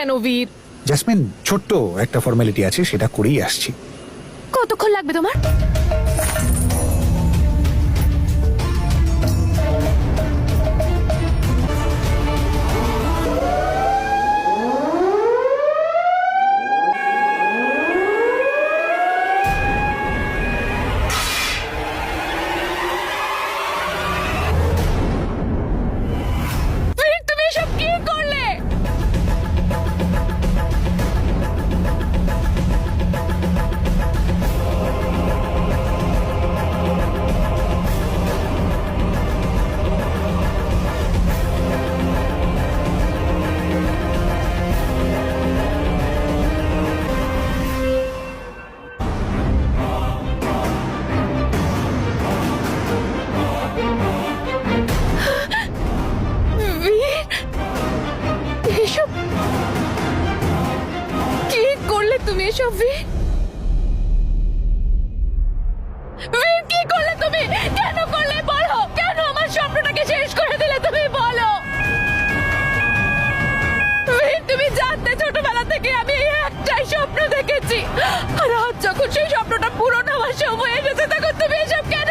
কেন বীর? জ্যাসমিন, ছোট্ট একটা ফর্মালিটি আছে, সেটা করেই আসছি। কতক্ষণ লাগবে তোমার? বীর, তুমি এসব কি করলে? বীর, এসব কি করলে তুমি? এসব বীর, বীর, কি করলে তুমি? কেন করলে বলো? কেন আমার স্বপ্নটাকে শেষ করে দিলে তুমি? বলো বীর, তুমি জানতে ছোটবেলা থেকে আমি এই একটাই স্বপ্ন দেখেছি, আর আজ যখন সেই স্বপ্নটা পূরণ হওয়ার সময় এসেছে তখন তুমি এসব কেন